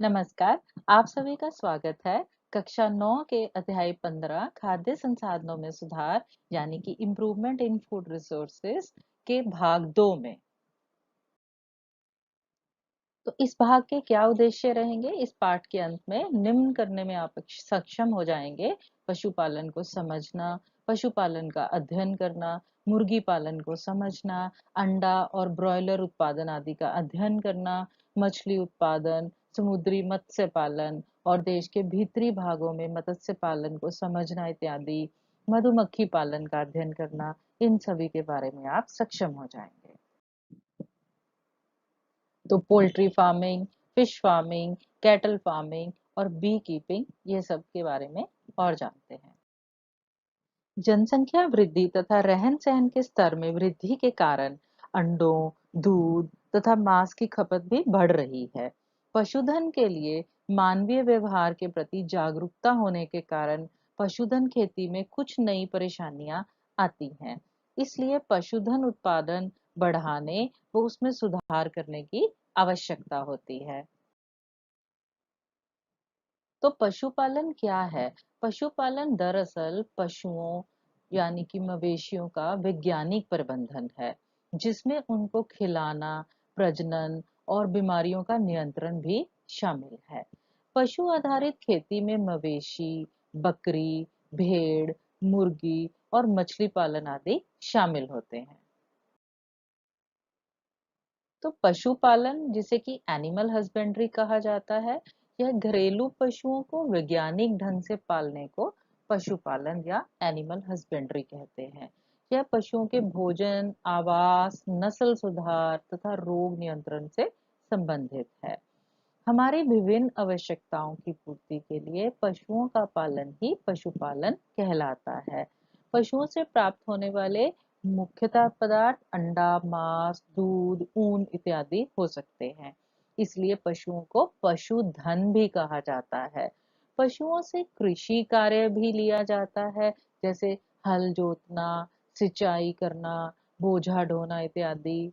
नमस्कार। आप सभी का स्वागत है कक्षा 9 के अध्याय 15 खाद्य संसाधनों में सुधार यानी कि इम्प्रूवमेंट इन फूड रिसोर्सेज के भाग 2 में। तो इस भाग के क्या उद्देश्य रहेंगे? इस पाठ के अंत में निम्न करने में आप सक्षम हो जाएंगे: पशुपालन को समझना, पशुपालन का अध्ययन करना, मुर्गी पालन को समझना, अंडा और ब्रॉयलर उत्पादन आदि का अध्ययन करना, मछली उत्पादन, समुद्री मत्स्य पालन और देश के भीतरी भागों में मत्स्य पालन को समझना इत्यादि, मधुमक्खी पालन का अध्ययन करना, इन सभी के बारे में आप सक्षम हो जाएंगे। तो poultry farming, fish farming, cattle farming और बी कीपिंग, ये सब के बारे में और जानते हैं। जनसंख्या वृद्धि तथा रहन सहन के स्तर में वृद्धि के कारण अंडों, दूध तथा मांस की खपत भी बढ़ रही है। पशुधन के लिए मानवीय व्यवहार के प्रति जागरूकता होने के कारण पशुधन खेती में कुछ नई परेशानियां आती हैं। इसलिए पशुधन उत्पादन बढ़ाने व उसमें सुधार करने की आवश्यकता होती है। तो पशुपालन क्या है? पशुपालन दरअसल पशुओं यानी कि मवेशियों का वैज्ञानिक प्रबंधन है, जिसमें उनको खिलाना, प्रजनन और बीमारियों का नियंत्रण भी शामिल है। पशु आधारित खेती में मवेशी, बकरी, भेड़, मुर्गी और मछली पालन आदि शामिल होते हैं। तो पशुपालन, जिसे कि एनिमल हस्बेंड्री कहा जाता है, यह घरेलू पशुओं को वैज्ञानिक ढंग से पालने को पशुपालन या एनिमल हस्बेंड्री कहते हैं। यह पशुओं के भोजन, आवास, नस्ल सुधार तथा रोग नियंत्रण से संबंधित है। हमारी विभिन्न आवश्यकताओं की पूर्ति के लिए पशुओं का पालन ही पशुपालन कहलाता है। पशुओं से प्राप्त होने वाले मुख्यतः पदार्थ अंडा, मांस, दूध, ऊन इत्यादि हो सकते हैं। इसलिए पशुओं को पशुधन भी कहा जाता है। पशुओं से कृषि कार्य भी लिया जाता है, जैसे हल जोतना, सिंचाई करना, बोझा ढोना इत्यादि।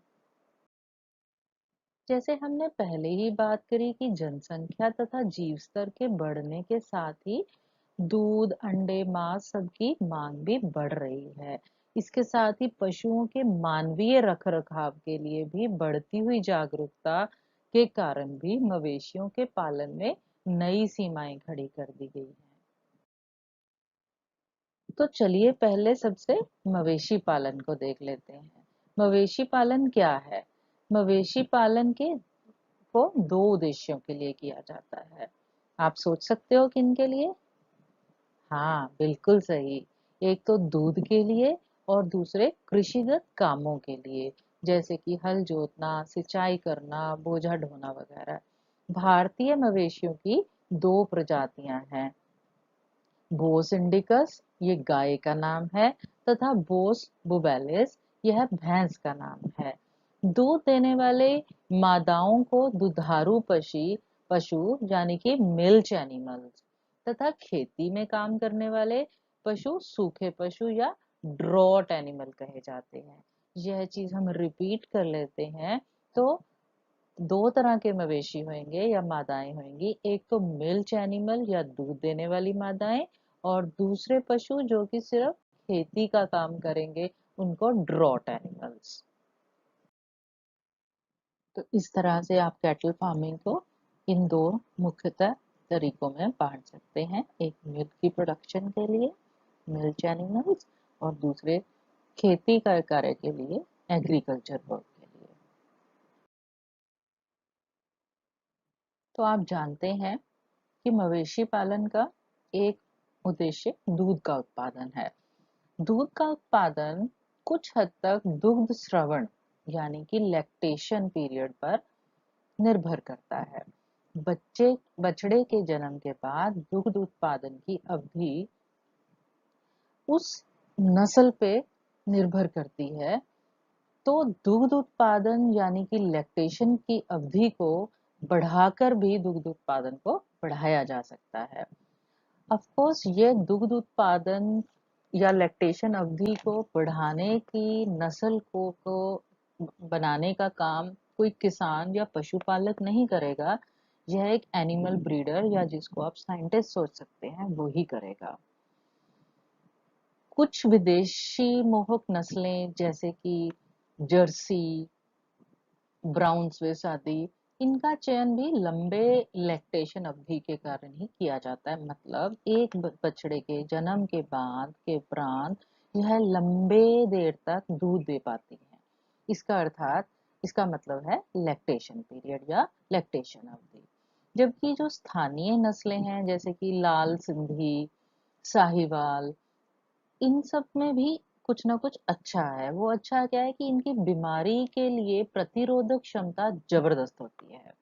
जैसे हमने पहले ही बात करी कि जनसंख्या तथा जीव स्तर के बढ़ने के साथ ही दूध, अंडे, मांस सबकी मांग भी बढ़ रही है। इसके साथ ही पशुओं के मानवीय रखरखाव के लिए भी बढ़ती हुई जागरूकता के कारण भी मवेशियों के पालन में नई सीमाएं खड़ी कर दी गई हैं। तो चलिए पहले सबसे मवेशी पालन को देख लेते हैं। मवेशी पालन क्या है? मवेशी पालन के को दो उद्देश्यों के लिए किया जाता है। आप सोच सकते हो किन के लिए? हाँ, बिल्कुल सही। एक तो दूध के लिए और दूसरे कृषिगत कामों के लिए, जैसे कि हल जोतना, सिंचाई करना, बोझा ढोना वगैरह। भारतीय मवेशियों की दो प्रजातियां हैं: बोस इंडिकस, ये गाय का नाम है, तथा बोस बुबेलिस, यह भैंस का नाम है। दूध देने वाले मादाओं को दुधारू पशी पशु यानी कि मिल्च एनिमल्स, तथा खेती में काम करने वाले पशु सूखे पशु या ड्रॉट एनिमल कहे जाते हैं। यह चीज हम रिपीट कर लेते हैं। तो दो तरह के मवेशी होंगे या मादाएं होंगी: एक तो मिल्च एनिमल या दूध देने वाली मादाएं, और दूसरे पशु जो कि सिर्फ खेती का काम करेंगे, उनको ड्रॉट एनिमल्स। तो इस तरह से आप कैटल फार्मिंग को इन दो मुख्यतः तरीकों में बांट सकते हैं: एक मिल्क की प्रोडक्शन के लिए मिल्च एनिमल्स, और दूसरे खेती का कार्य के लिए एग्रीकल्चर वर्क के लिए। तो आप जानते हैं कि मवेशी पालन का एक उद्देश्य दूध का उत्पादन है। दूध का उत्पादन कुछ हद तक दुग्ध श्रवण यानी कि लैक्टेशन पीरियड पर निर्भर करता है। बच्चे बछड़े के जन्म के बाद दुग्ध उत्पादन की अवधि उस नस्ल पे निर्भर करती है। तो दुग्ध उत्पादन यानी कि लैक्टेशन की अवधि को बढ़ाकर भी दुग्ध उत्पादन को बढ़ाया जा सकता है। ऑफ कोर्स ये दुग्ध उत्पादन या लैक्टेशन अवधि को बढ़ाने की नस्ल को बनाने का काम कोई किसान या पशुपालक नहीं करेगा। यह एक एनिमल ब्रीडर या जिसको आप साइंटिस्ट सोच सकते हैं वो ही करेगा। कुछ विदेशी मोहक नस्लें जैसे कि जर्सी, ब्राउन स्विस आदि, इनका चयन भी लंबे लैक्टेशन अवधि के कारण ही किया जाता है। मतलब एक बछड़े के जन्म के बाद के उपरांत यह लंबे देर तक दूध दे पाती है। इसका अर्थात इसका मतलब है लैक्टेशन पीरियड या लैक्टेशन अवधि। जबकि जो स्थानीय नस्लें हैं जैसे कि लाल सिंधी, साहिवाल, इन सब में भी कुछ ना कुछ अच्छा है। वो अच्छा क्या है कि इनकी बीमारी के लिए प्रतिरोधक क्षमता जबरदस्त होती है।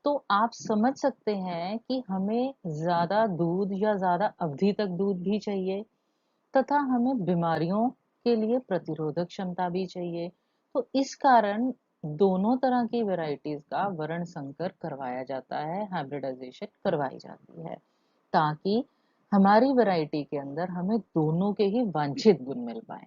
तो आप समझ सकते हैं कि हमें ज्यादा दूध या ज्यादा अवधि तक दूध भी चाहिए, तथा हमें बीमारियों के लिए प्रतिरोधक क्षमता भी चाहिए। तो इस कारण दोनों तरह की वैरायटीज का वर्ण संकर करवाया जाता है, हाइब्रिडाइजेशन करवाई जाती है, ताकि हमारी वैरायटी के अंदर हमें दोनों के ही वांछित गुण मिल पाए।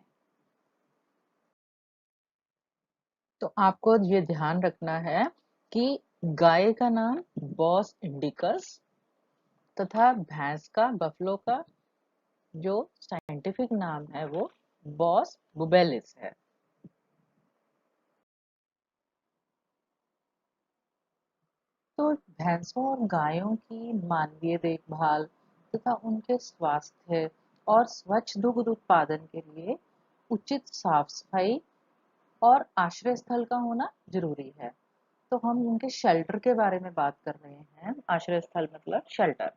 तो आपको ये ध्यान रखना है कि गाय का नाम बॉस इंडिकस तथा भैंस का, बफलो का जो साइंटिफिक नाम है वो बॉस बुबेलिस है। तो भैंसों और गायों की मानवीय देखभाल तथा उनके स्वास्थ्य और स्वच्छ दुग्ध उत्पादन के लिए उचित साफ सफाई और आश्रय स्थल का होना जरूरी है। तो हम उनके शेल्टर के बारे में बात कर रहे हैं। आश्रय स्थल मतलब शेल्टर।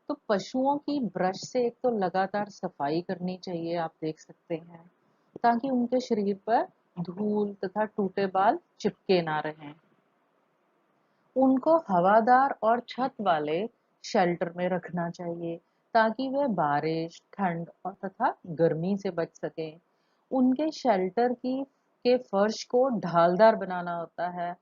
तो पशुओं की ब्रश से एक तो लगातार सफाई करनी चाहिए, आप देख सकते हैं, ताकि उनके शरीर पर धूल तथा टूटे बाल चिपके ना रहें। उनको हवादार और छत वाले शेल्टर में रखना चाहिए, ताकि वह बारिश, ठंड और तथा गर्मी से बच सकें। उनके शेल्टर की के फर्श को ढालदार बनाना होता है,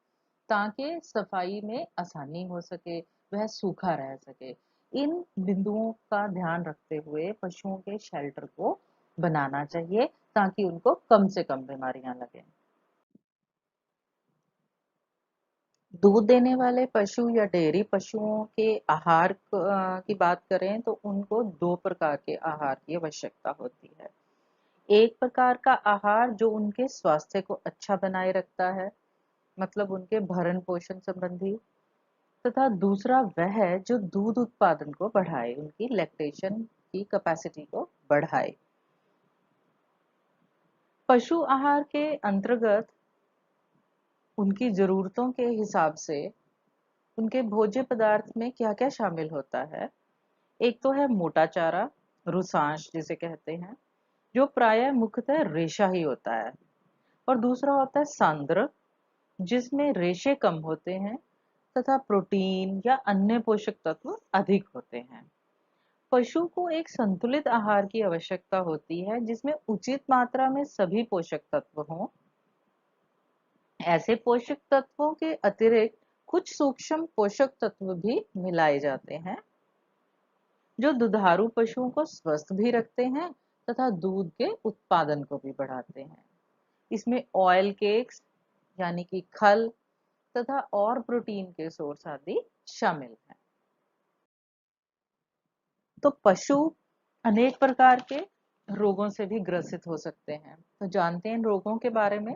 ताकि सफाई में आसानी हो सके, वह सूखा रह सके। इन बिंदुओं का ध्यान रखते हुए पशुओं के शेल्टर को बनाना चाहिए, ताकि उनको कम से कम बीमारियां लगें। दूध देने वाले पशु या डेयरी पशुओं के आहार की बात करें तो उनको दो प्रकार के आहार की आवश्यकता होती है। एक प्रकार का आहार जो उनके स्वास्थ्य को अच्छा बनाए रखता है, मतलब उनके भरण पोषण संबंधी, तथा दूसरा वह है जो दूध उत्पादन को बढ़ाए, उनकी लैक्टेशन की कैपेसिटी को बढ़ाए। पशु आहार के अंतर्गत उनकी जरूरतों के हिसाब से उनके भोज्य पदार्थ में क्या क्या शामिल होता है। एक तो है मोटा चारा, रुसांश जिसे कहते हैं, जो प्रायः मुख्यतः रेशा ही होता है। और दूसरा होता है सांद्र, जिसमें रेशे कम होते हैं तथा प्रोटीन या अन्य पोषक तत्व अधिक होते हैं। पशु को एक संतुलित आहार की आवश्यकता होती है, जिसमें उचित मात्रा में सभी पोषक तत्व हों। ऐसे पोषक तत्वों के अतिरिक्त कुछ सूक्ष्म पोषक तत्व भी मिलाए जाते हैं, जो दुधारू पशुओं को स्वस्थ भी रखते हैं तथा दूध के उत्पादन को भी बढ़ाते हैं। इसमें ऑयल केक्स यानी कि खल तथा और प्रोटीन के सोर्स आदि शामिल हैं। तो पशु अनेक प्रकार के रोगों से भी ग्रसित हो सकते हैं। तो जानते हैं इन रोगों के बारे में।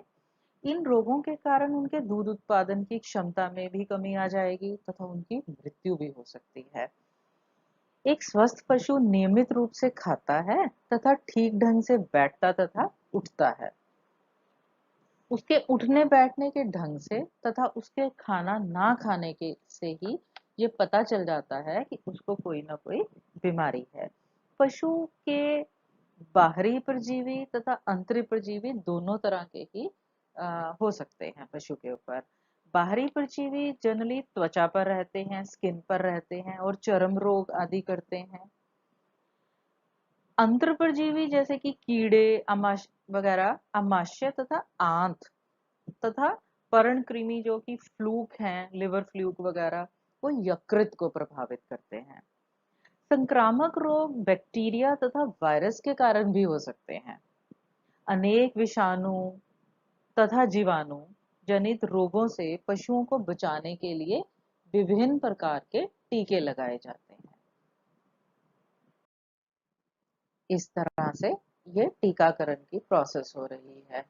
इन रोगों के कारण उनके दूध उत्पादन की क्षमता में भी कमी आ जाएगी तथा उनकी मृत्यु भी हो सकती है। एक स्वस्थ पशु नियमित रूप से खाता है तथा ठीक ढंग से बैठता तथा उठता है। उसके उठने बैठने के ढंग से तथा उसके खाना ना खाने के से ही ये पता चल जाता है कि उसको कोई ना कोई बीमारी है। पशु के बाहरी परजीवी तथा अंतरी परजीवी दोनों तरह के ही हो सकते हैं पशु के ऊपर। बाहरी परजीवी जनरली त्वचा पर रहते हैं, स्किन पर रहते हैं और चर्म रोग आदि करते हैं। अंतर परजीवी जैसे कि कीड़े, वगैरह, अमाशय तथा आंत तथा पर्णकृमि जो कि फ्लूक हैं, लिवर फ्लूक वगैरह, वो यकृत को प्रभावित करते हैं। संक्रामक रोग बैक्टीरिया तथा वायरस के कारण भी हो सकते हैं। अनेक विषाणु तथा जीवाणु जनित रोगों से पशुओं को बचाने के लिए विभिन्न प्रकार के टीके लगाए जाते हैं। इस तरह से ये टीकाकरण की प्रोसेस हो रही है।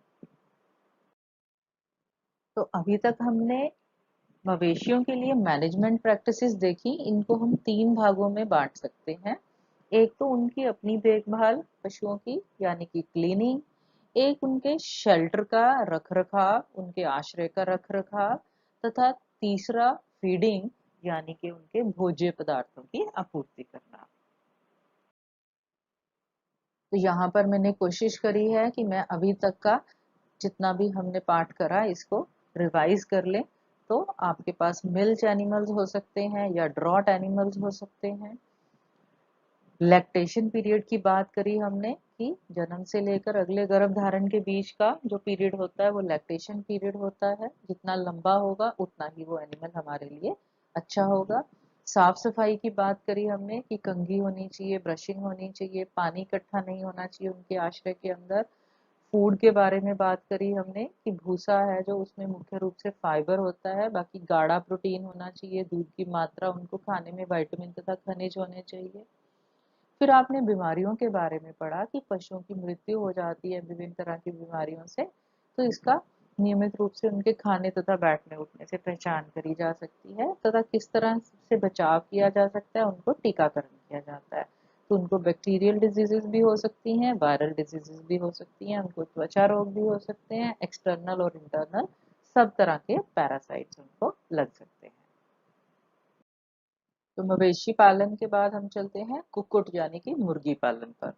तो अभी तक हमने मवेशियों के लिए मैनेजमेंट प्रैक्टिसेस देखी। इनको हम 3 भागों में बांट सकते हैं। एक तो उनकी अपनी देखभाल पशुओं की, यानी कि क्लीनिंग। एक उनके शेल्टर का रख रखाव, उनके आश्रय का रख रखाव। तथा तीसरा फीडिंग, यानी कि उनके भोज्य पदार्थों की आपूर्ति करना। तो यहाँ पर मैंने कोशिश करी है कि मैं अभी तक का जितना भी हमने पाठ करा इसको रिवाइज कर लें। तो आपके पास मिल्क एनिमल्स हो सकते हैं या ड्रॉट एनिमल्स हो सकते हैं। लैक्टेशन पीरियड की बात करी हमने कि जन्म से लेकर अगले गर्भ धारण के बीच का जो पीरियड होता है वो लैक्टेशन पीरियड होता है। जितना लंबा होगा उतना ही वो एनिमल हमारे लिए अच्छा होगा। साफ सफाई की बात करी हमने कि कंघी होनी चाहिए, ब्रशिंग होनी चाहिए, पानी इकट्ठा नहीं होना चाहिए उनके आश्रय के अंदर। फूड के बारे में बात करी हमने कि भूसा है जो उसमें मुख्य रूप से फाइबर होता है, बाकी गाढ़ा प्रोटीन होना चाहिए, दूध की मात्रा, उनको खाने में विटामिन तथा खनिज होने चाहिए। फिर आपने बीमारियों के बारे में पढ़ा कि पशुओं की मृत्यु हो जाती है विभिन्न तरह की बीमारियों से, तो इसका नियमित रूप से उनके खाने तथा बैठने उठने से पहचान करी जा सकती है तथा किस तरह से बचाव किया जा सकता है, उनको टीकाकरण किया जाता है। तो उनको बैक्टीरियल डिजीजेस भी हो सकती हैं, वायरल डिजीजेस भी हो सकती हैं, उनको त्वचा रोग भी हो सकते हैं, एक्सटर्नल और इंटरनल सब तरह के पैरासाइट्स उनको लग सकते हैं। तो मवेशी पालन के बाद हम चलते हैं कुक्कुट यानी कि मुर्गी पालन पर।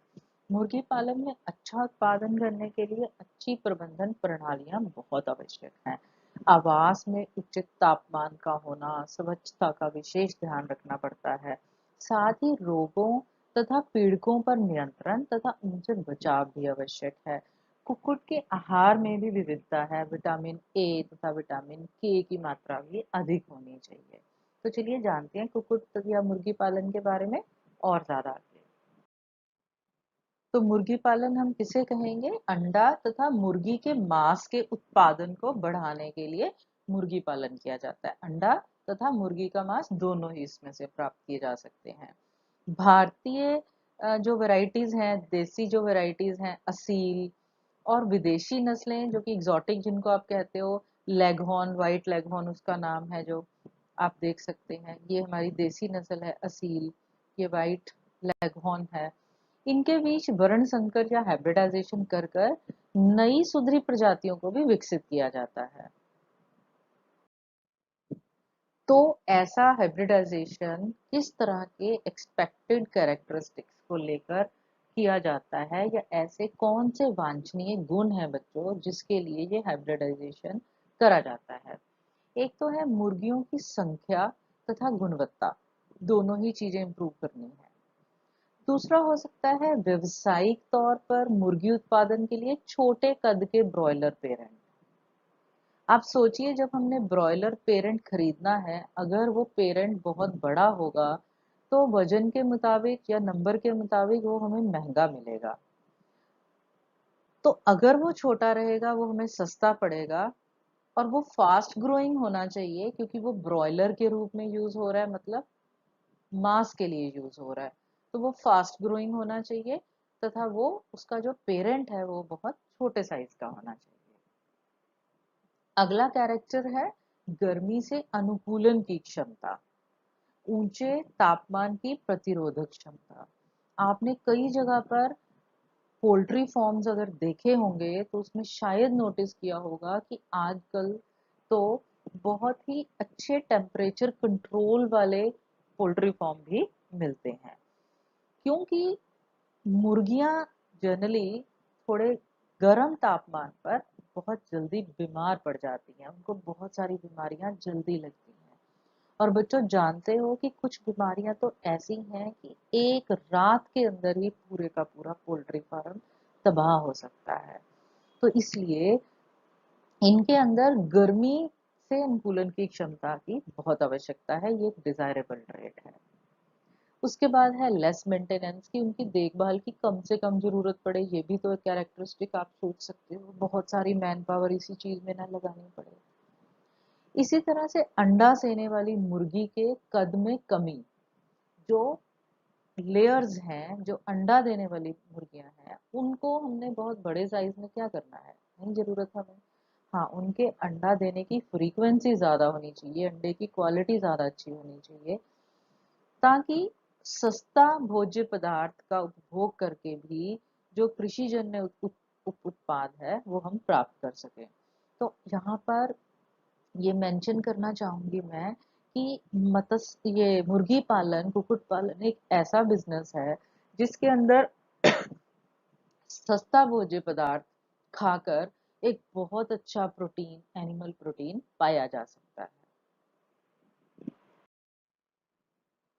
मुर्गी पालन में अच्छा उत्पादन करने के लिए अच्छी प्रबंधन प्रणालियां बहुत आवश्यक हैं। आवास में उचित तापमान का होना, स्वच्छता का विशेष ध्यान रखना पड़ता है। साथ ही रोगों तथा पीड़कों पर नियंत्रण तथा उनसे बचाव भी आवश्यक है। कुक्कुट के आहार में भी विविधता है। विटामिन ए तथा विटामिन के की मात्रा भी अधिक होनी चाहिए। तो चलिए जानते हैं कुक्कुट या मुर्गी पालन के बारे में और ज्यादा आगे। तो मुर्गी पालन हम किसे कहेंगे? अंडा तथा मुर्गी के मांस के उत्पादन को बढ़ाने के लिए मुर्गी पालन किया जाता है। अंडा तथा मुर्गी का मांस दोनों ही इसमें से प्राप्त किए जा सकते हैं। भारतीय जो वैरायटीज हैं, देसी जो वैरायटीज हैं, असील और विदेशी नस्लें जो कि एग्जॉटिक जिनको आप कहते हो, लेगहॉर्न, व्हाइट लेगहॉर्न उसका नाम है जो आप देख सकते हैं, ये हमारी देसी नस्ल है असील। ये व्हाइट लेगहॉर्न है। इनके बीच वर्ण संकर या हाइब्रिडाइजेशन कर कर नई सुधरी प्रजातियों को भी विकसित किया जाता है। तो ऐसा हाइब्रिडाइजेशन किस तरह के एक्सपेक्टेड कैरेक्टरिस्टिक्स को लेकर किया जाता है, या ऐसे कौन से वांछनीय गुण हैं बच्चों जिसके लिए ये हाइब्रिडाइजेशन करा जाता है? एक तो है मुर्गियों की संख्या तथा गुणवत्ता, दोनों ही चीजें इंप्रूव करनी है। दूसरा हो सकता है व्यवसायिक तौर पर मुर्गी उत्पादन के लिए छोटे कद के ब्रॉयलर पेरेंट। आप सोचिए जब हमने ब्रॉयलर पेरेंट खरीदना है, अगर वो पेरेंट बहुत बड़ा होगा तो वजन के मुताबिक या नंबर के मुताबिक वो हमें महंगा मिलेगा। तो अगर वो छोटा रहेगा वो हमें सस्ता पड़ेगा। और वो फास्ट ग्रोइंग होना चाहिए क्योंकि वो ब्रॉयलर के रूप में यूज हो रहा है, मतलब मांस के लिए यूज हो रहा है। तो वो फास्ट ग्रोइंग होना चाहिए तथा वो उसका जो पेरेंट है वो बहुत छोटे साइज का होना चाहिए। अगला कैरेक्टर है गर्मी से अनुकूलन की क्षमता, ऊंचे तापमान की प्रतिरोधक क्षमता। आपने कई जगह पर पोल्ट्री फॉर्म्स अगर देखे होंगे तो उसमें शायद नोटिस किया होगा कि आजकल तो बहुत ही अच्छे टेम्परेचर कंट्रोल वाले पोल्ट्री फॉर्म भी मिलते हैं, क्योंकि मुर्गियां जनरली थोड़े गर्म तापमान पर बहुत जल्दी बीमार पड़ जाती हैं, उनको बहुत सारी बीमारियां जल्दी लगती हैं। और बच्चों जानते हो कि कुछ बीमारियां तो ऐसी हैं कि एक रात के अंदर ही पूरे का पूरा पोल्ट्री फार्म तबाह हो सकता है। तो इसलिए इनके अंदर गर्मी से अनुकूलन की क्षमता की बहुत आवश्यकता है, ये एक डिजायरेबल ट्रेट है। उसके बाद है लेस मेंटेनेंस की, उनकी देखभाल की कम से कम जरूरत पड़े, ये भी तो एक कैरेक्टरिस्टिक आप सोच सकते हो, बहुत सारी मैन पावर इसी चीज में ना लगानी पड़े। इसी तरह से अंडा सेने वाली मुर्गी के कद में कमी, जो लेयर्स हैं, जो अंडा देने वाली मुर्गियां हैं, उनको हमने बहुत बड़े साइज में क्या करना है, नहीं जरूरत हमें। हाँ, उनके अंडा देने की फ्रीक्वेंसी ज्यादा होनी चाहिए, अंडे की क्वालिटी ज्यादा अच्छी होनी चाहिए, ताकि सस्ता भोज्य पदार्थ का उपभोग करके भी जो कृषिजन्य उत्पाद है वो हम प्राप्त कर सकें। तो यहाँ पर ये मेंशन करना चाहूंगी मैं कि मत्स्य ये मुर्गी पालन, कुक्कुट पालन एक ऐसा बिजनेस है जिसके अंदर सस्ता भोज्य पदार्थ खाकर एक बहुत अच्छा प्रोटीन, एनिमल प्रोटीन पाया जा सकता है।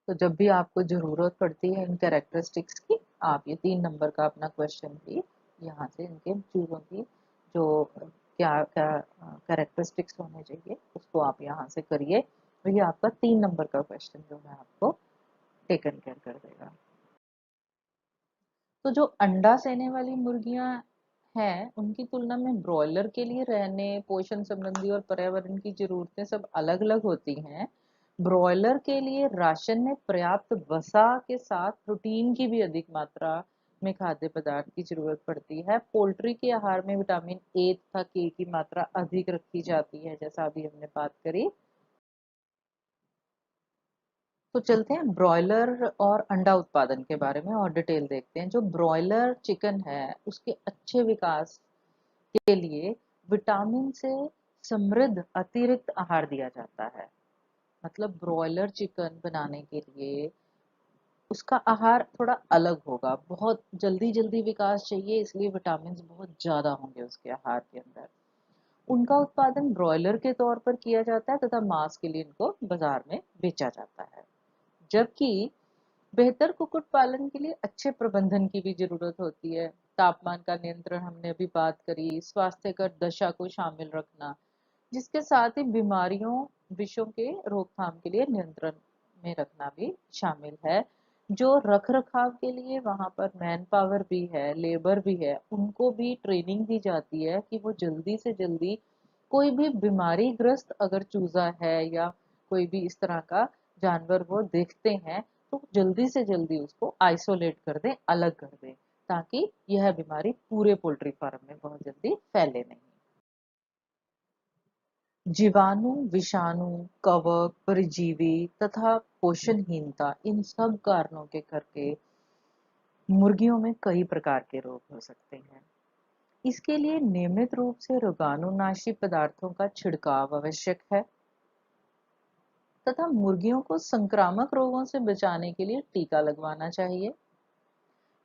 तो जब भी आपको जरूरत पड़ती है इन कैरेक्टरिस्टिक्स की, आप ये 3 नंबर का अपना क्वेश्चन भी यहाँ से इनके चीजों की जो क्या क्या कैरेक्टरिस्टिक्स होने चाहिए उसको आप यहाँ से करिए, तो ये आपका 3 नंबर का क्वेश्चन जो है आपको टेकन केयर कर देगा। तो जो अंडा सेने वाली मुर्गियां हैं उनकी तुलना में ब्रॉयलर के लिए रहने, पोषण संबंधी और पर्यावरण की जरूरतें सब अलग अलग होती हैं। ब्रॉयलर के लिए राशन में पर्याप्त वसा के साथ प्रोटीन की भी अधिक मात्रा में खाद्य पदार्थ की जरूरत पड़ती है। पोल्ट्री के आहार में विटामिन ए तथा के की मात्रा अधिक रखी जाती है, जैसा अभी हमने बात करी। तो चलते हैं ब्रॉयलर और अंडा उत्पादन के बारे में और डिटेल देखते हैं। जो ब्रॉयलर चिकन है उसके अच्छे विकास के लिए विटामिन से समृद्ध अतिरिक्त आहार दिया जाता है। मतलब ब्रॉयलर चिकन बनाने के लिए उसका आहार थोड़ा अलग होगा, बहुत जल्दी जल्दी विकास चाहिए, इसलिए विटामिन बहुत ज्यादा होंगे उसके आहार के अंदर। उनका उत्पादन ब्रॉयलर के तौर पर किया जाता है तथा मांस के लिए इनको बाजार में बेचा जाता है। जबकि बेहतर कुक्कुट पालन के लिए अच्छे प्रबंधन की भी जरूरत होती है। तापमान का नियंत्रण हमने अभी बात करी, स्वास्थ्यकर दशा को शामिल रखना, जिसके साथ ही बीमारियों, विषयों के रोकथाम के लिए नियंत्रण में रखना भी शामिल है। जो रख रखाव के लिए वहां पर मैन पावर भी है, लेबर भी है, उनको भी ट्रेनिंग दी जाती है कि वो जल्दी से जल्दी कोई भी बीमारी ग्रस्त अगर चूजा है या कोई भी इस तरह का जानवर वो देखते हैं तो जल्दी से जल्दी उसको आइसोलेट कर दें, अलग कर दें, ताकि यह बीमारी पूरे पोल्ट्री फार्म में बहुत जल्दी फैले नहीं। जीवाणु, विषाणु, कवक, परजीवी तथा पोषणहीनता, इन सब कारणों के करके मुर्गियों में कई प्रकार के रोग हो सकते हैं। इसके लिए नियमित रूप से रोगाणुनाशी पदार्थों का छिड़काव आवश्यक है तथा मुर्गियों को संक्रामक रोगों से बचाने के लिए टीका लगवाना चाहिए,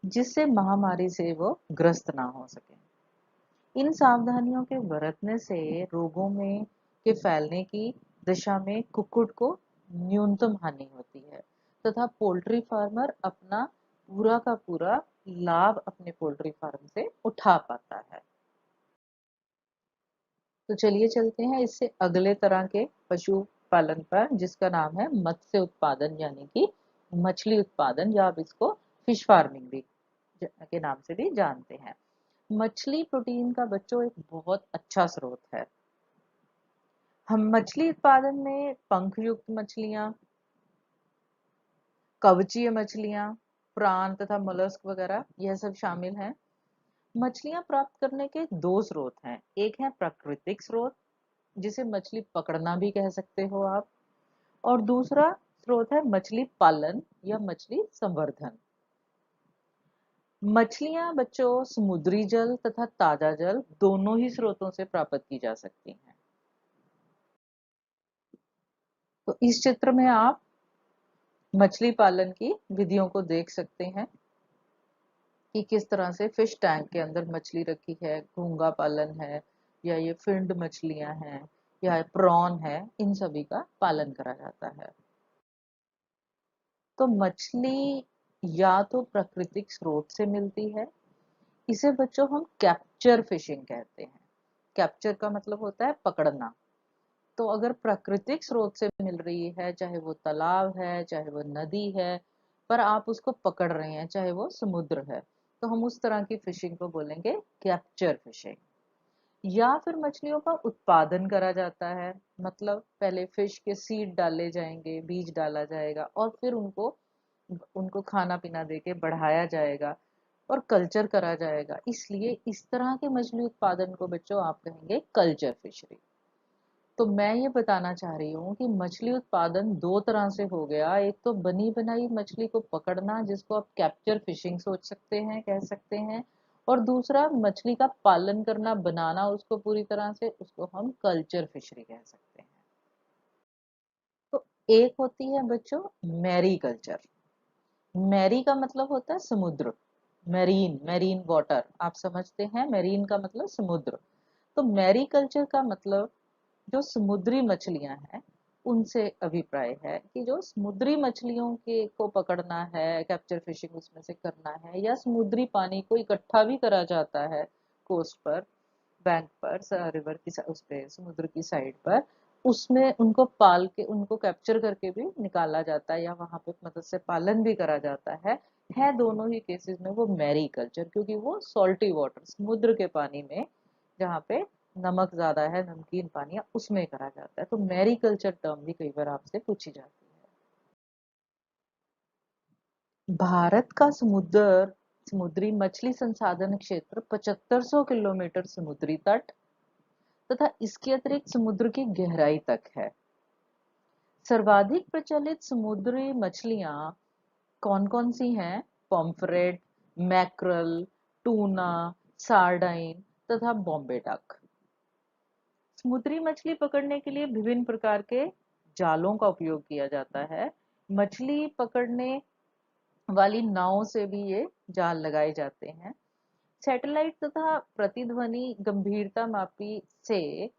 जिससे महामारी से वो ग्रस्त ना हो सके। इन सावधानियों के बरतने से रोगों में के फैलने की दिशा में कुक्कुट को न्यूनतम हानि होती है तथा पोल्ट्री फार्मर अपना पूरा का पूरा लाभ अपने पोल्ट्री फार्म से उठा पाता है। तो चलिए चलते हैं इससे अगले तरह के पशु पालन पर, जिसका नाम है मत्स्य उत्पादन, यानी कि मछली उत्पादन, या आप इसको फिश फार्मिंग भी के नाम से भी जानते हैं। मछली प्रोटीन का बच्चों एक बहुत अच्छा स्रोत है। हम मछली उत्पादन में पंख युक्त मछलियां, कवचीय मछलियां, प्राण तथा मोलस्क वगैरह यह सब शामिल हैं। मछलियां प्राप्त करने के दो स्रोत हैं। एक है प्राकृतिक स्रोत, जिसे मछली पकड़ना भी कह सकते हो आप, और दूसरा स्रोत है मछली पालन या मछली संवर्धन। मछलियां बच्चों समुद्री जल तथा ताजा जल दोनों ही स्रोतों से प्राप्त की जा सकती हैं। तो इस चित्र में आप मछली पालन की विधियों को देख सकते हैं कि किस तरह से फिश टैंक के अंदर मछली रखी है, घोंगा पालन है, या ये फिंड मछलियां हैं, या प्रॉन है, इन सभी का पालन करा जाता है। तो मछली या तो प्राकृतिक स्रोत से मिलती है, इसे बच्चों हम कैप्चर फिशिंग कहते हैं। कैप्चर का मतलब होता है पकड़ना। तो अगर प्राकृतिक स्रोत से मिल रही है, चाहे वो तालाब है, चाहे वो नदी है, पर आप उसको पकड़ रहे हैं, चाहे वो समुद्र है, तो हम उस तरह की फिशिंग को बोलेंगे कैप्चर फिशिंग। या फिर मछलियों का उत्पादन करा जाता है, मतलब पहले फिश के सीड डाले जाएंगे, बीज डाला जाएगा और फिर उनको उनको खाना पीना देके बढ़ाया जाएगा और कल्चर करा जाएगा। इसलिए इस तरह के मछली उत्पादन को बच्चों आप कहेंगे कल्चर फिशरी। तो मैं ये बताना चाह रही हूँ कि मछली उत्पादन दो तरह से हो गया। एक तो बनी बनाई मछली को पकड़ना, जिसको आप कैप्चर फिशिंग सोच सकते हैं, कह सकते हैं, और दूसरा मछली का पालन करना, बनाना उसको पूरी तरह से, उसको हम कल्चर फिशरी कह सकते हैं। तो एक होती है बच्चों मैरी कल्चर। मैरी का मतलब होता है समुद्र, मेरीन, मेरीन वाटर, आप समझते हैं, मेरीन का मतलब समुद्र। तो मैरी कल्चर का मतलब जो समुद्री मछलियां हैं उनसे अभिप्राय है कि जो समुद्री मछलियों के को पकड़ना है, कैप्चर फिशिंग उसमें से करना है, या समुद्री पानी को इकट्ठा भी करा जाता है कोस्ट पर, बैंक पर, रिवर की उस पे समुद्र की साइड पर, उसमें उनको पाल के, उनको कैप्चर करके भी निकाला जाता है, या वहां पे मत्स्य पालन भी करा जाता है दोनों ही केसेस में वो मैरी कल्चर, क्योंकि वो सॉल्टी वाटर, समुद्र के पानी में जहाँ पे नमक ज्यादा है, नमकीन पानी है, उसमें करा जाता है। तो मैरी कल्चर टर्म भी कई बार आपसे पूछी जाती है। भारत का समुद्री मछली संसाधन क्षेत्र 7500 किलोमीटर समुद्री तट तथा इसके अतिरिक्त समुद्र की गहराई तक है। सर्वाधिक प्रचलित समुद्री मछलियां कौन कौन सी हैं? पॉम्फ्रेट, मैक्रल, टूना, सार्डाइन तथा बॉम्बे डक। समुद्री मछली पकड़ने के लिए विभिन्न प्रकार के जालों का उपयोग किया जाता है। मछली पकड़ने वाली नावों से भी ये जाल लगाए जाते हैं। सैटेलाइट तथा प्रतिध्वनि गंभीरता मापी से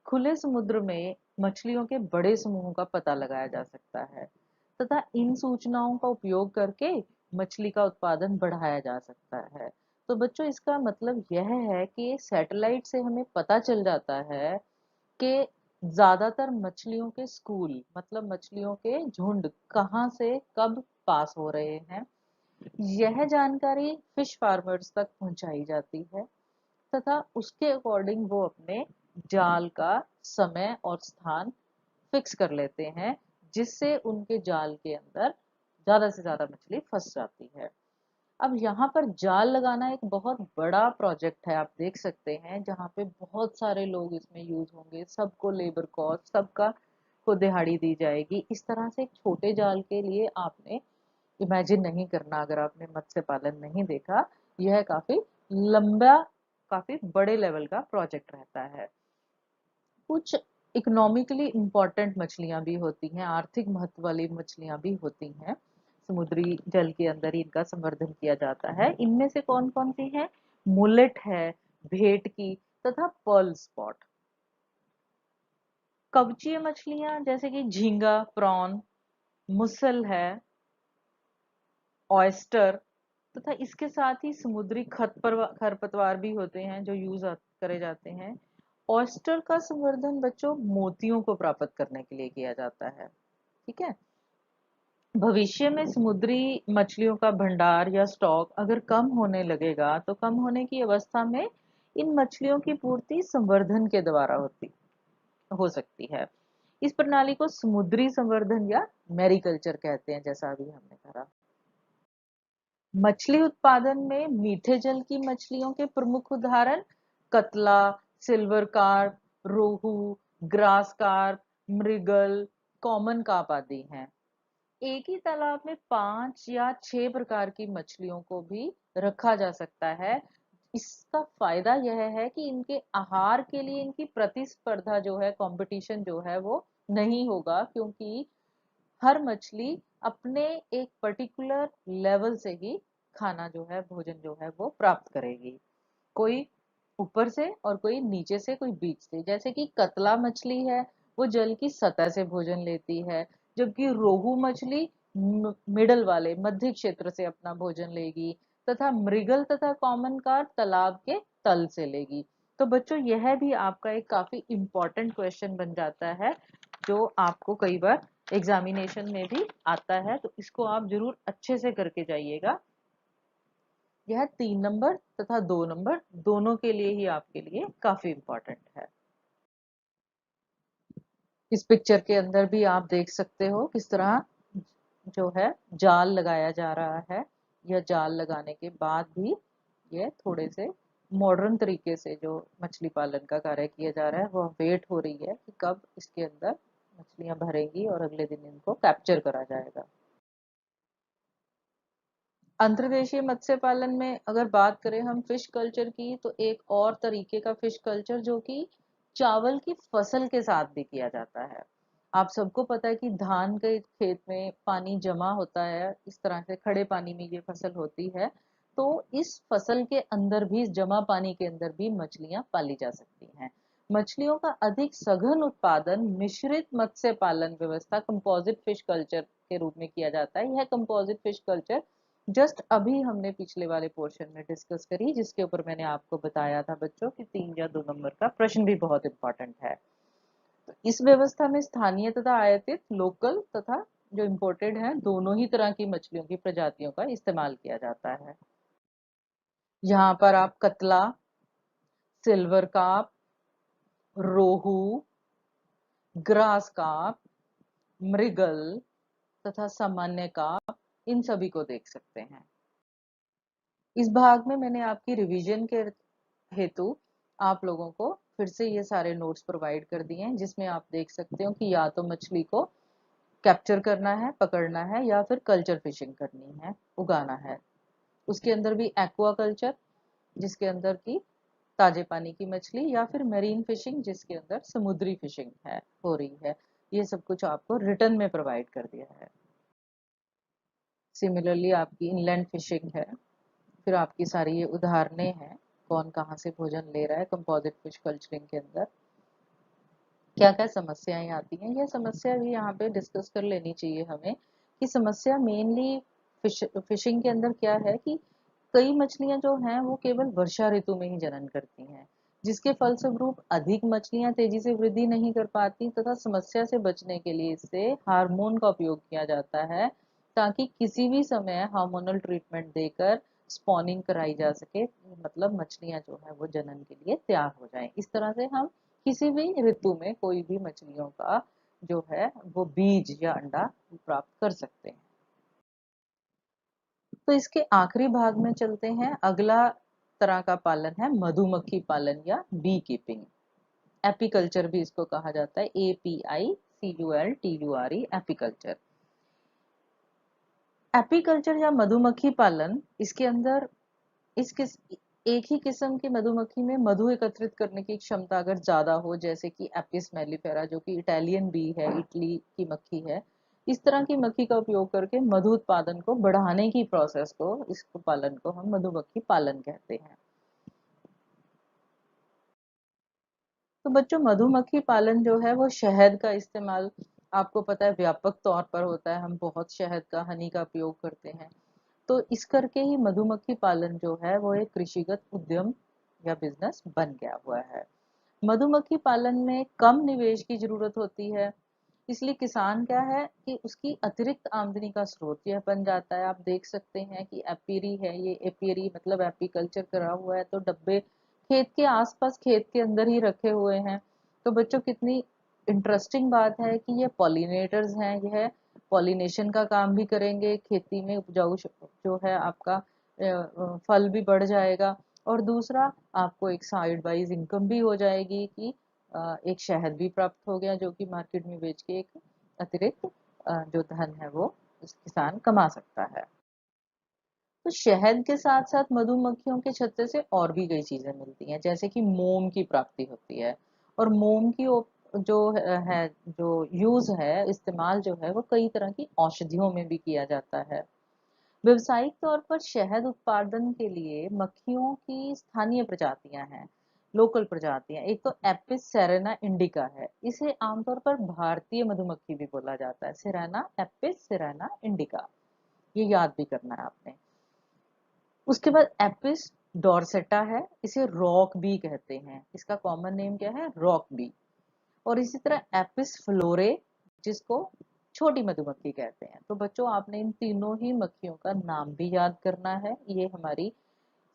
खुले समुद्र में मछलियों के बड़े समूहों का पता लगाया जा सकता है तथा इन सूचनाओं का उपयोग करके मछली का उत्पादन बढ़ाया जा सकता है। तो बच्चों इसका मतलब यह है कि सैटेलाइट से हमें पता चल जाता है कि ज्यादातर मछलियों के स्कूल, मतलब मछलियों के झुंड कहाँ से कब पास हो रहे हैं। यह जानकारी फिश फार्मर्स तक पहुंचाई जाती है तथा उसके अकॉर्डिंग वो अपने जाल का समय और स्थान फिक्स कर लेते हैं, जिससे उनके जाल के अंदर ज्यादा से ज्यादा मछली फंस जाती है। अब यहाँ पर जाल लगाना एक बहुत बड़ा प्रोजेक्ट है, आप देख सकते हैं, जहाँ पे बहुत सारे लोग इसमें यूज होंगे, सबको लेबर कॉस्ट, सबका को दिहाड़ी दी जाएगी। इस तरह से एक छोटे जाल के लिए आपने इमेजिन नहीं करना, अगर आपने मत्स्य पालन नहीं देखा, यह काफी लंबा, काफी बड़े लेवल का प्रोजेक्ट रहता है। कुछ इकोनॉमिकली इम्पोर्टेंट मछलियां भी होती हैं, आर्थिक महत्व वाली मछलियां भी होती हैं, समुद्री जल के अंदर ही इनका संवर्धन किया जाता है। इनमें से कौन कौन सी हैं? मुलेट है, भेटकी तथा पर्ल स्पॉट। कवचीय मछलियां जैसे कि झींगा, प्रॉन, मुसल है, ऑयस्टर तथा इसके साथ ही समुद्री खरपतवार भी होते हैं जो यूज करे जाते हैं। ऑयस्टर का संवर्धन बच्चों मोतियों को प्राप्त करने के लिए किया जाता है। ठीक है। भविष्य में समुद्री मछलियों का भंडार या स्टॉक अगर कम होने लगेगा तो कम होने की अवस्था में इन मछलियों की पूर्ति संवर्धन के द्वारा होती हो सकती है। इस प्रणाली को समुद्री संवर्धन या मैरीकल्चर कहते हैं, जैसा अभी हमने कहा। मछली उत्पादन में मीठे जल की मछलियों के प्रमुख उदाहरण कतला, सिल्वर कार्प, रोहू, ग्रास कार्प, मृगल, कॉमन कार्प आदि हैं। एक ही तालाब में 5 या 6 प्रकार की मछलियों को भी रखा जा सकता है। इसका फायदा यह है कि इनके आहार के लिए इनकी प्रतिस्पर्धा जो है, कंपटीशन जो है वो नहीं होगा, क्योंकि हर मछली अपने एक पर्टिकुलर लेवल से ही खाना जो है, भोजन जो है वो प्राप्त करेगी। कोई ऊपर से और कोई नीचे से, कोई बीच से। जैसे कि कतला मछली है, वो जल की सतह से भोजन लेती है, जबकि रोहू मछली मिडल वाले मध्य क्षेत्र से अपना भोजन लेगी, तथा मृगल तथा कॉमन कार्प तालाब के तल से लेगी। तो बच्चों यह भी आपका एक काफी इंपॉर्टेंट क्वेश्चन बन जाता है, जो आपको कई बार एग्जामिनेशन में भी आता है, तो इसको आप जरूर अच्छे से करके जाइएगा। यह 3 नंबर तथा 2 नंबर दोनों के लिए ही आपके लिए काफी इंपॉर्टेंट है। इस पिक्चर के अंदर भी आप देख सकते हो किस तरह जो है जाल लगाया जा रहा है। यह जाल लगाने के बाद भी ये थोड़े से मॉडर्न तरीके से जो मछली पालन का कार्य किया जा रहा है, वह वेट हो रही है कि कब इसके अंदर मछलियां भरेंगी और अगले दिन इनको कैप्चर करा जाएगा। अंतर्देशीय मत्स्य पालन में अगर बात करें हम फिश कल्चर की, तो एक और तरीके का फिश कल्चर जो कि चावल की फसल के साथ भी किया जाता है। आप सबको पता है कि धान के खेत में पानी जमा होता है, इस तरह से खड़े पानी में ये फसल होती है। तो इस फसल के अंदर भी, जमा पानी के अंदर भी मछलियां पाली जा सकती हैं। मछलियों का अधिक सघन उत्पादन मिश्रित मत्स्य पालन व्यवस्था कंपोजिट फिश कल्चर के रूप में किया जाता है। यह कंपोजिट फिश कल्चर जस्ट अभी हमने पिछले वाले पोर्शन में डिस्कस करी, जिसके ऊपर मैंने आपको बताया था बच्चों कि 3 या 2 नंबर का प्रश्न भी बहुत इंपॉर्टेंट है। तो इस व्यवस्था में स्थानीय तथा आयातित, लोकल तथा जो इम्पोर्टेड है, दोनों ही तरह की मछलियों की प्रजातियों का इस्तेमाल किया जाता है। यहाँ पर आप कतला, सिल्वर कार्प, रोहू, ग्रास कार्प, मृगल तथा सामान्य कार्प, इन सभी को देख सकते हैं। इस भाग में मैंने आपकी रिवीजन के हेतु आप लोगों को फिर से ये सारे नोट्स प्रोवाइड कर दिए हैं, जिसमें आप देख सकते हो कि या तो मछली को कैप्चर करना है, पकड़ना है, या फिर कल्चर फिशिंग करनी है, उगाना है। उसके अंदर भी एक्वा कल्चर, जिसके अंदर की ताजे पानी की मछली, या फिर मरीन फिशिंग, जिसके अंदर समुद्री फिशिंग है हो रही है। ये सब कुछ आपको रिटर्न में प्रोवाइड कर दिया है। सिमिलरली आपकी इनलैंड फिशिंग है, फिर आपकी सारी ये उदाहरणें हैं, कौन कहाँ से भोजन ले रहा है कंपोजिट फिश कल्चरिंग के अंदर, क्या क्या समस्याएं आती हैं। यह समस्या भी यहाँ पे डिस्कस कर लेनी चाहिए हमें कि समस्या मेनली फिशिंग के अंदर क्या है कि कई मछलियां जो हैं वो केवल वर्षा ऋतु में ही जनन करती हैं, जिसके फलस्वरूप अधिक मछलियां तेजी से वृद्धि नहीं कर पाती, तथा समस्या से बचने के लिए इससे हार्मोन का उपयोग किया जाता है, ताकि किसी भी समय हार्मोनल ट्रीटमेंट देकर स्पॉनिंग कराई जा सके, मतलब मछलियां जो है वो जनन के लिए तैयार हो जाएं। इस तरह से हम किसी भी ऋतु में कोई भी मछलियों का जो है वो बीज या अंडा प्राप्त कर सकते हैं। तो इसके आखिरी भाग में चलते हैं। अगला तरह का पालन है मधुमक्खी पालन या बी कीपिंग। एपीकल्चर भी इसको कहा जाता है, APICULTURE, एपीकल्चर। एपीकल्चर या मधुमक्खी पालन, इसके अंदर एक ही किस्म की मधुमक्खी में मधु एकत्रित करने की क्षमता अगर ज्यादा हो, जैसे कि एपिस मेलिफेरा जो कि इटालियन बी है, इटली की मक्खी है, इस तरह की मक्खी का उपयोग करके मधु उत्पादन को बढ़ाने की प्रोसेस को, इस पालन को हम मधुमक्खी पालन कहते हैं। तो बच्चों, मधुमक्खी पालन जो है वो शहद का इस्तेमाल आपको पता है व्यापक तौर पर होता है। हम बहुत शहद का, हनी का उपयोग करते हैं। तो इस करके ही मधुमक्खी पालन जो है वो एक कृषिगत उद्यम या बिजनेस बन गया हुआ है। मधुमक्खी पालन में कम निवेश की जरूरत होती है, इसलिए किसान क्या है कि उसकी अतिरिक्त आमदनी का स्रोत यह बन जाता है। आप देख सकते हैं कि एपीरी है, ये एपीरी मतलब एपीकल्चर करा हुआ है, तो डब्बे खेत के आसपास, खेत के अंदर ही रखे हुए हैं। तो बच्चों, कितनी इंटरेस्टिंग बात है कि ये पॉलिनेटर्स हैं, यह पॉलिनेशन का काम भी करेंगे, खेती में उपजाऊ जो है आपका फल भी बढ़ जाएगा, और दूसरा आपको एक साइड वाइज इनकम भी हो जाएगी कि एक शहद भी प्राप्त हो गया, जो कि मार्केट में बेच के एक अतिरिक्त जो धन है वो किसान कमा सकता है। तो शहद के साथ साथ मधुमक्खियों के छत्ते से और भी कई चीजें मिलती हैं, जैसे कि मोम की प्राप्ति होती है। और मोम की जो है, जो यूज है, इस्तेमाल जो है वो कई तरह की औषधियों में भी किया जाता है। व्यवसायिक तौर पर शहद उत्पादन के लिए मक्खियों की स्थानीय प्रजातियां हैं, लोकल प्रजातियां। एक तो एपिस सेरेना इंडिका है, इसे आमतौर पर भारतीय मधुमक्खी भी बोला जाता है, सेरेना, एपिस सेरेना इंडिका, ये याद भी करना है आपने। उसके बाद एपिस डॉर्सेटा है, इसे रॉक बी कहते हैं, इसका कॉमन नेम क्या है, रॉक बी। और इसी तरह एपिस फ्लोरे, जिसको छोटी मधुमक्खी कहते हैं। तो बच्चों, आपने इन तीनों ही मक्खियों का नाम भी याद करना है। ये हमारी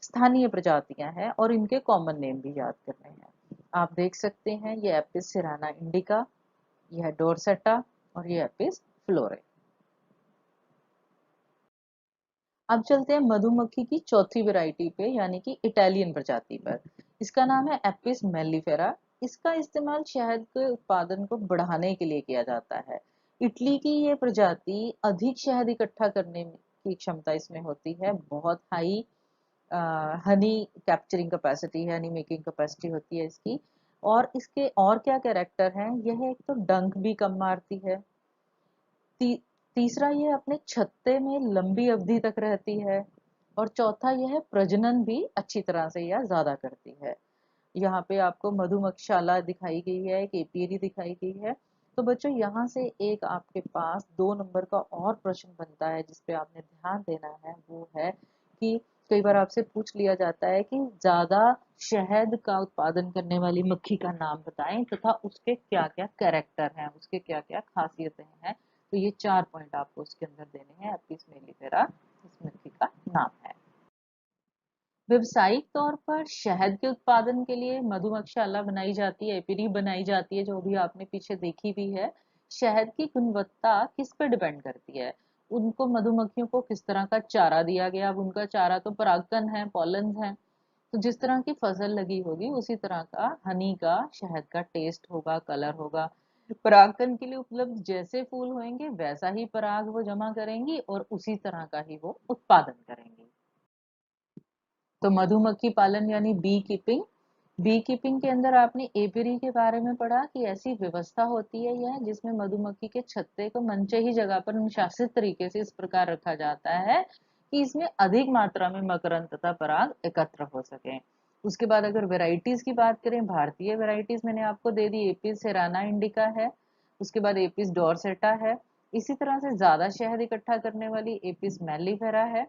स्थानीय प्रजातियां हैं और इनके कॉमन नेम भी याद करने हैं। आप देख सकते हैं ये एपिस सिराना इंडिका, यह डोरसेटा और ये एपिस फ्लोरे। अब चलते हैं मधुमक्खी की चौथी वैरायटी पे, यानी कि इटालियन प्रजाति पर। इसका नाम है एपिस मेलिफेरा। इसका इस्तेमाल शहद के उत्पादन को बढ़ाने के लिए किया जाता है। इटली की ये प्रजाति अधिक शहद इकट्ठा करने की क्षमता इसमें होती है, बहुत हाई हनी कैप्चरिंग कैपेसिटी है, हनी मेकिंग कैपेसिटी होती है इसकी। और इसके और क्या कैरेक्टर हैं, यह एक तो डंक भी कम मारती है। ती, तीसरा यह अपने छत्ते में लंबी अवधि तक रहती है। और चौथा यह प्रजनन भी अच्छी तरह से या ज्यादा करती है। यहाँ पे आपको मधुमक्षाला दिखाई गई है, एक एपियरी दिखाई गई है। तो बच्चों यहाँ से एक आपके पास 2 नंबर का और प्रश्न बनता है जिसपे आपने ध्यान देना है, वो है कि कई बार आपसे पूछ लिया जाता है कि ज्यादा शहद का उत्पादन करने वाली मक्खी का नाम बताएं तथा उसके क्या क्या कैरेक्टर हैं, उसके क्या क्या खासियतें हैं। तो ये 4 पॉइंट आपको उसके अंदर देने हैं। एपिस मेलिफेरा इस मक्खी का नाम है। व्यवसायिक तौर पर शहद के उत्पादन के लिए मधुमक्षाला बनाई जाती है, एपिरी बनाई जाती है, जो भी आपने पीछे देखी भी है। शहद की गुणवत्ता किस पे डिपेंड करती है? उनको मधुमक्खियों को किस तरह का चारा दिया गया। अब उनका चारा तो परागकण है, पॉलन है। तो जिस तरह की फसल लगी होगी उसी तरह का हनी का, शहद का टेस्ट होगा, कलर होगा। परागकण के लिए उपलब्ध जैसे फूल होंगे वैसा ही पराग वो जमा करेंगी और उसी तरह का ही वो उत्पादन करेंगी। तो मधुमक्खी पालन यानी बी कीपिंग। बी कीपिंग के अंदर आपने एपियरी के बारे में पढ़ा कि ऐसी व्यवस्था होती है यह जिसमें मधुमक्खी के छत्ते को मनचे ही जगह पर अनुशासित तरीके से इस प्रकार रखा जाता है कि इसमें अधिक मात्रा में मकरंद तथा पराग एकत्र हो सके। उसके बाद अगर वेराइटीज की बात करें, भारतीय वेराइटीज मैंने आपको दे दी, एपिस सेराना इंडिका है, उसके बाद एपिस डोरसेटा है। इसी तरह से ज्यादा शहद इकट्ठा करने वाली एपिस मेलिफेरा है।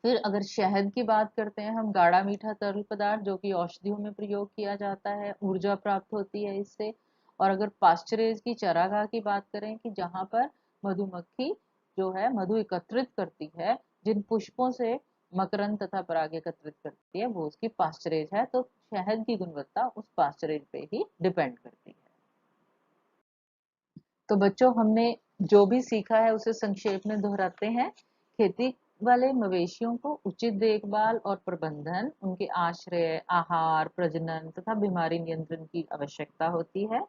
फिर अगर शहद की बात करते हैं हम, गाढ़ा मीठा तरल पदार्थ जो कि औषधियों में प्रयोग किया जाता है, ऊर्जा प्राप्त होती है इससे। और अगर पास्चरेज की चरागाह की बात करें कि जहां पर मधुमक्खी जो है मधु एकत्रित करती है, जिन पुष्पों से मकरंद तथा पराग एकत्रित करती है, वो उसकी पास्चरेज है। तो शहद की गुणवत्ता उस पास्चरेज पे ही डिपेंड करती है। तो बच्चों हमने जो भी सीखा है उसे संक्षेप में दोहराते हैं। खेती वाले मवेशियों को उचित देखभाल और प्रबंधन, उनके आश्रय, आहार, प्रजनन तथा बीमारी नियंत्रण की आवश्यकता होती है।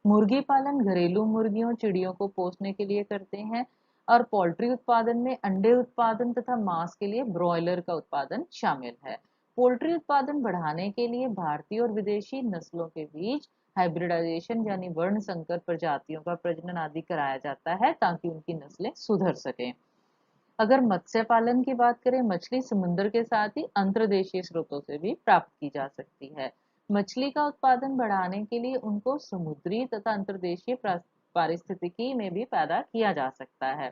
मुर्गी पालन घरेलू मुर्गियों, चिड़ियों को पोसने के लिए करते हैं। और पोल्ट्री उत्पादन में अंडे उत्पादन तथा मांस के लिए ब्रॉयलर का उत्पादन शामिल है। पोल्ट्री उत्पादन बढ़ाने के लिए भारतीय और विदेशी नस्लों के बीच हाइब्रिडाइजेशन यानी वर्ण संकर प्रजातियों का प्रजनन आदि कराया जाता है ताकि उनकी नस्लें सुधर सकें। अगर मत्स्य पालन की बात करें, मछली समुद्र के साथ ही अंतर्देशीय स्रोतों से भी प्राप्त की जा सकती है। मछली का उत्पादन बढ़ाने के लिए उनको समुद्री तथा अंतर्देशीय पारिस्थितिकी में भी पैदा किया जा सकता है।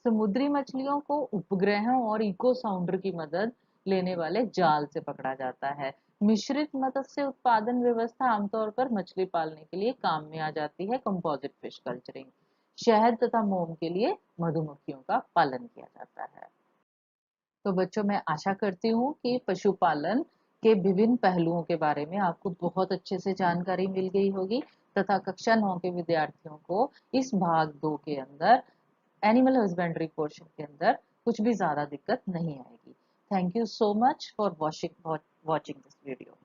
समुद्री मछलियों को उपग्रहों और इको साउंडर की मदद लेने वाले जाल से पकड़ा जाता है। मिश्रित मत्स्य उत्पादन व्यवस्था आमतौर पर मछली पालने के लिए काम में आ जाती है, कंपोजिट फिश कल्चरिंग। शहद तथा मोम के लिए मधुमक्खियों का पालन किया जाता है। तो बच्चों मैं आशा करती हूँ कि पशुपालन के विभिन्न पहलुओं के बारे में आपको बहुत अच्छे से जानकारी मिल गई होगी तथा कक्षा 9 के विद्यार्थियों को इस भाग 2 के अंदर, एनिमल हस्बेंड्री पोर्शन के अंदर, कुछ भी ज्यादा दिक्कत नहीं आएगी। Thank you so much for watching this video.